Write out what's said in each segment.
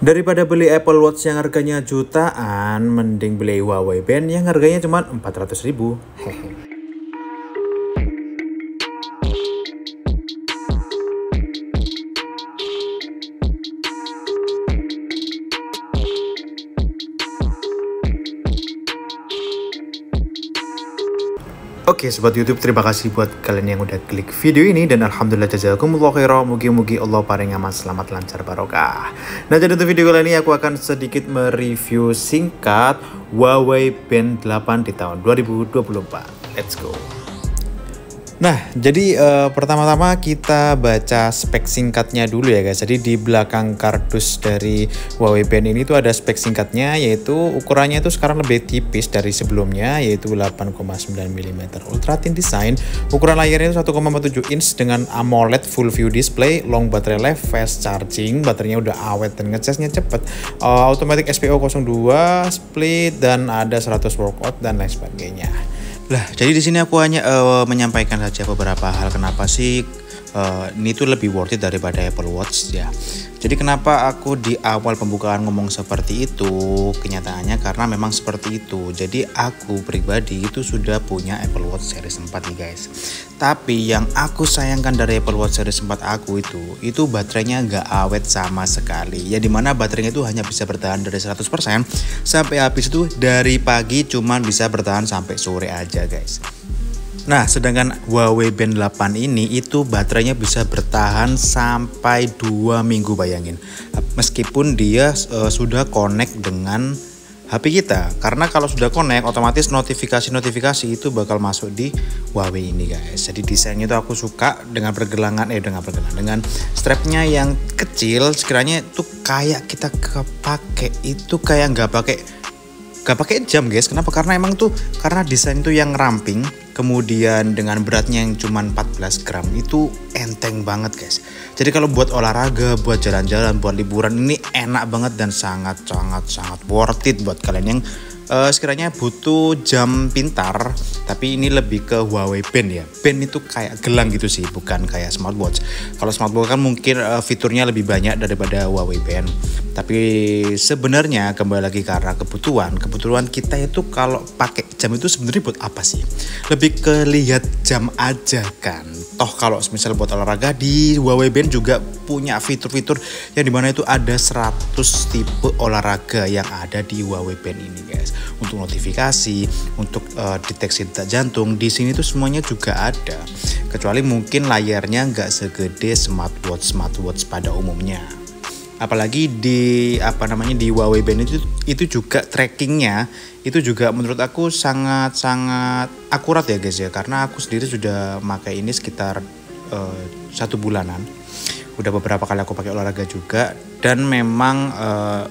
Daripada beli Apple Watch yang harganya jutaan, mending beli Huawei Band yang harganya cuma 400.000. Hehe. Oke sobat YouTube, terima kasih buat kalian yang udah klik video ini, dan alhamdulillah jazakumullah khairan. Mugi-mugi Allah paring aman, selamat, lancar, barokah. Nah, jadi untuk video kali ini aku akan sedikit mereview singkat Huawei Band 8 di tahun 2024. Let's go. Nah, jadi pertama-tama kita baca spek singkatnya dulu ya guys. Jadi di belakang kardus dari Huawei Band ini tuh ada spek singkatnya, yaitu ukurannya itu sekarang lebih tipis dari sebelumnya, yaitu 8,9 mm Ultra Thin Design. Ukuran layarnya itu 1,7 inch dengan AMOLED Full View Display, long battery life, fast charging, baterainya udah awet dan ngecasnya cepet, automatic SPO02 split, dan ada 100 workout dan lain sebagainya. Lah, jadi di sini aku hanya menyampaikan saja beberapa hal kenapa sih ini tuh lebih worth it daripada Apple Watch ya. Jadi kenapa aku di awal pembukaan ngomong seperti itu? Kenyataannya karena memang seperti itu. Jadi aku pribadi itu sudah punya Apple Watch Series 4 nih guys. Tapi yang aku sayangkan dari Apple Watch Series 4 aku itu baterainya nggak awet sama sekali. Ya dimana baterainya itu hanya bisa bertahan dari 100% sampai habis itu dari pagi cuman bisa bertahan sampai sore aja guys. Nah, sedangkan Huawei Band 8 ini itu baterainya bisa bertahan sampai 2 minggu, bayangin. Meskipun dia sudah connect dengan HP kita. Karena kalau sudah connect, otomatis notifikasi itu bakal masuk di Huawei ini guys. Jadi desainnya itu aku suka dengan dengan strapnya yang kecil. Sekiranya itu kayak kita kepake itu kayak nggak pakai jam guys. Kenapa? Karena emang tuh karena desain itu yang ramping, kemudian dengan beratnya yang cuma 14 gram itu enteng banget guys. Jadi kalau buat olahraga, buat jalan-jalan, buat liburan ini enak banget dan sangat worth it buat kalian yang sekiranya butuh jam pintar. Tapi ini lebih ke Huawei Band ya. Band itu kayak gelang gitu sih, bukan kayak smartwatch. Kalau smartwatch kan mungkin fiturnya lebih banyak daripada Huawei Band. Tapi sebenarnya kembali lagi karena kebutuhan kita itu kalau pakai jam itu sebenarnya buat apa sih? Lebih ke lihat jam aja kan. Toh kalau misal buat olahraga, di Huawei Band juga punya fitur-fitur yang dimana itu ada 100 tipe olahraga yang ada di Huawei Band ini guys. Untuk notifikasi, untuk deteksi detak jantung, di sini tuh semuanya juga ada. Kecuali mungkin layarnya nggak segede smartwatch pada umumnya. Apalagi di Huawei Band itu juga trackingnya itu juga menurut aku sangat akurat ya guys ya. Karena aku sendiri sudah pakai ini sekitar 1 bulanan. Udah beberapa kali aku pakai olahraga juga, dan memang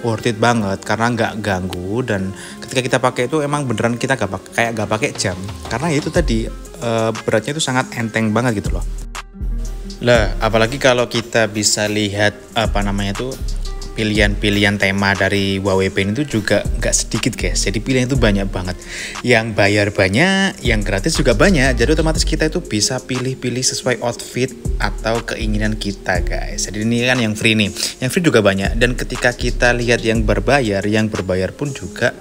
worth it banget karena nggak ganggu. Dan ketika kita pakai itu emang beneran kita nggak pakai jam, karena itu tadi beratnya itu sangat enteng banget gitu loh. Lah, apalagi kalau kita bisa lihat pilihan tema dari Huawei Band itu juga nggak sedikit guys. Jadi pilihan itu banyak banget. Yang bayar banyak, yang gratis juga banyak. Jadi otomatis kita itu bisa pilih-pilih sesuai outfit atau keinginan kita guys. Jadi ini kan yang free nih. Yang free juga banyak. Dan ketika kita lihat yang berbayar pun juga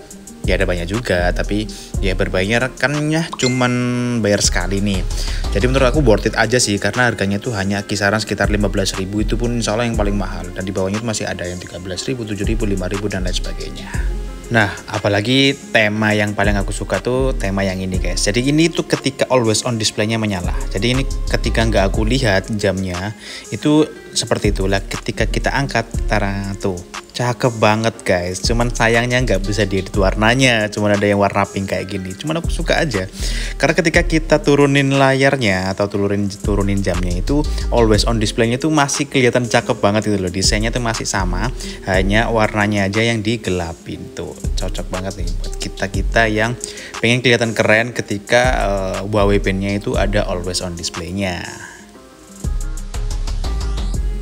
ya ada banyak juga, tapi ya berbayar kan ya cuman bayar sekali nih. Jadi menurut aku worth it aja sih, karena harganya tuh hanya kisaran sekitar 15.000, itu pun insya Allah yang paling mahal. Dan di bawahnya itu masih ada yang 13.000, 7.000, 5.000 dan lain sebagainya. Nah, apalagi tema yang paling aku suka tuh tema yang ini guys. Jadi ini tuh ketika always on display-nya menyala. Jadi ini ketika nggak aku lihat jamnya itu seperti itulah. Ketika kita angkat, tuh cakep banget guys. Cuman sayangnya nggak bisa diedit warnanya, cuman ada yang warna pink kayak gini. Cuman aku suka aja karena ketika kita turunin layarnya atau turunin jamnya itu always on display-nya itu masih kelihatan cakep banget gitu loh. Desainnya tuh masih sama, hanya warnanya aja yang digelapin. Tuh cocok banget nih buat kita yang pengen kelihatan keren ketika Huawei Band-nya itu ada always on display-nya.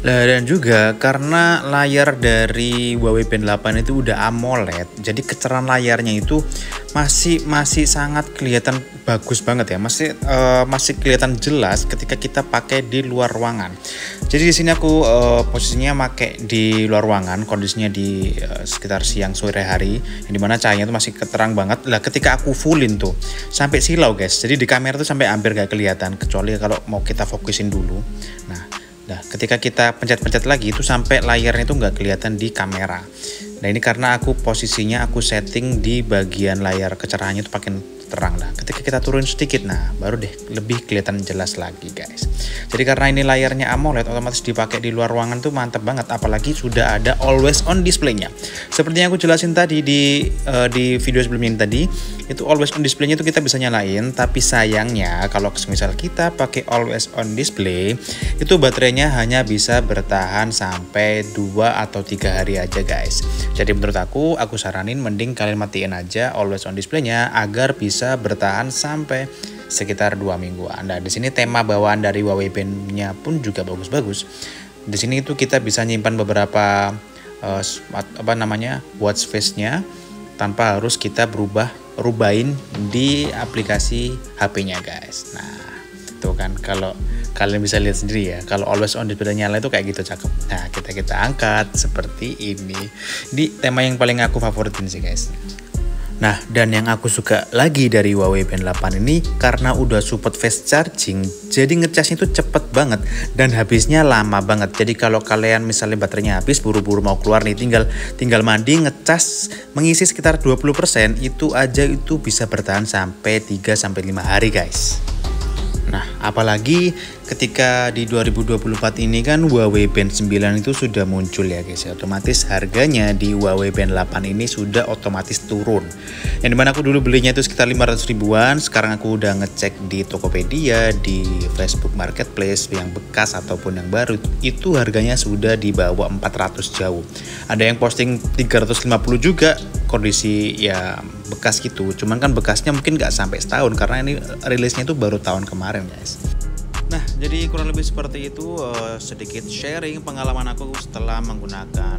Lah dan juga karena layar dari Huawei Band 8 itu udah AMOLED, jadi kecerahan layarnya itu masih sangat kelihatan bagus banget ya, masih kelihatan jelas ketika kita pakai di luar ruangan. Jadi di sini aku posisinya pakai di luar ruangan, kondisinya di sekitar siang sore hari, yang dimana cahayanya itu masih terang banget. Lah ketika aku fullin tuh sampai silau guys, jadi di kamera tuh sampai hampir gak kelihatan kecuali kalau mau kita fokusin dulu. Nah, ketika kita pencet-pencet lagi itu sampai layarnya itu nggak kelihatan di kamera. Nah ini karena aku posisinya aku setting di bagian layar kecerahannya itu makin terang. Nah ketika kita turun sedikit, nah baru deh lebih kelihatan jelas lagi guys. Jadi karena ini layarnya AMOLED, otomatis dipakai di luar ruangan tuh mantep banget. Apalagi sudah ada always on display-nya. Seperti yang aku jelasin tadi di video sebelumnya tadi, itu always on display-nya itu kita bisa nyalain. Tapi sayangnya kalau misal kita pakai always on display, itu baterainya hanya bisa bertahan sampai 2 atau 3 hari aja guys. Jadi menurut aku saranin mending kalian matiin aja always on display-nya agar bisa bertahan sampai sekitar 2 mingguan. Nah, di sini tema bawaan dari Huawei Band-nya pun juga bagus-bagus. Di sini itu kita bisa nyimpan beberapa watch face-nya tanpa harus kita rubahin di aplikasi HP-nya guys. Nah, tuh kan kalau kalian bisa lihat sendiri ya, kalau always on display nyala itu kayak gitu cakep. Nah, kita angkat seperti ini. Ini tema yang paling aku favoritin sih guys. Nah, dan yang aku suka lagi dari Huawei Band 8 ini karena udah support fast charging, jadi ngecasnya itu cepet banget dan habisnya lama banget. Jadi kalau kalian misalnya baterainya habis, buru-buru mau keluar nih, tinggal mandi, ngecas, mengisi sekitar 20%, itu aja itu bisa bertahan sampai 3-5 hari guys. Nah, apalagi ketika di 2024 ini kan Huawei Band 9 itu sudah muncul ya guys. Otomatis harganya di Huawei Band 8 ini sudah otomatis turun. Yang dimana aku dulu belinya itu sekitar 500 ribuan. Sekarang aku udah ngecek di Tokopedia, di Facebook Marketplace yang bekas ataupun yang baru, itu harganya sudah di bawah 400 jauh. Ada yang posting 350 juga, kondisi ya bekas gitu. Cuman kan bekasnya mungkin nggak sampai setahun karena ini rilisnya itu baru tahun kemarin guys. Nah, jadi kurang lebih seperti itu sedikit sharing pengalaman aku setelah menggunakan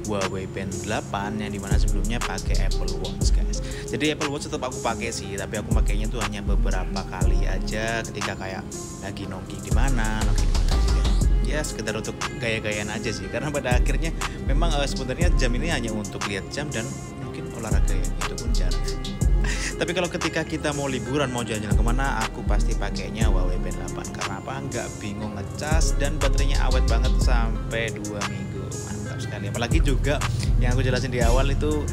Huawei Band 8 yang dimana sebelumnya pakai Apple Watch guys. Jadi Apple Watch tetap aku pakai sih, tapi aku pakainya tuh hanya beberapa kali aja ketika kayak lagi nongki di mana sih guys. Ya sekedar untuk gaya-gayaan aja sih, karena pada akhirnya memang sebenarnya jam ini hanya untuk lihat jam dan mungkin olahraga ya, itu pun jarang. Tapi kalau ketika kita mau liburan, mau jalan-jalan kemana, aku pasti pakainya Huawei Band 8. Karena apa? Nggak bingung ngecas dan baterainya awet banget sampai 2 minggu. Mantap sekali. Apalagi juga yang aku jelasin di awal itu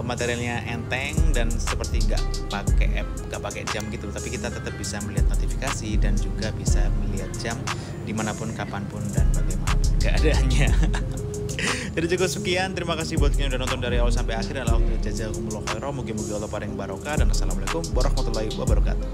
materialnya enteng dan seperti nggak pakai jam gitu. Tapi kita tetap bisa melihat notifikasi dan juga bisa melihat jam dimanapun, kapanpun dan bagaimana keadaannya. Jadi cukup sekian, terima kasih buat kalian yang udah nonton dari awal sampai akhir. Alhamdulillah jazakumullah khairan, mugi-mugi Allah paling barokah dan assalamualaikum warahmatullahi wabarakatuh.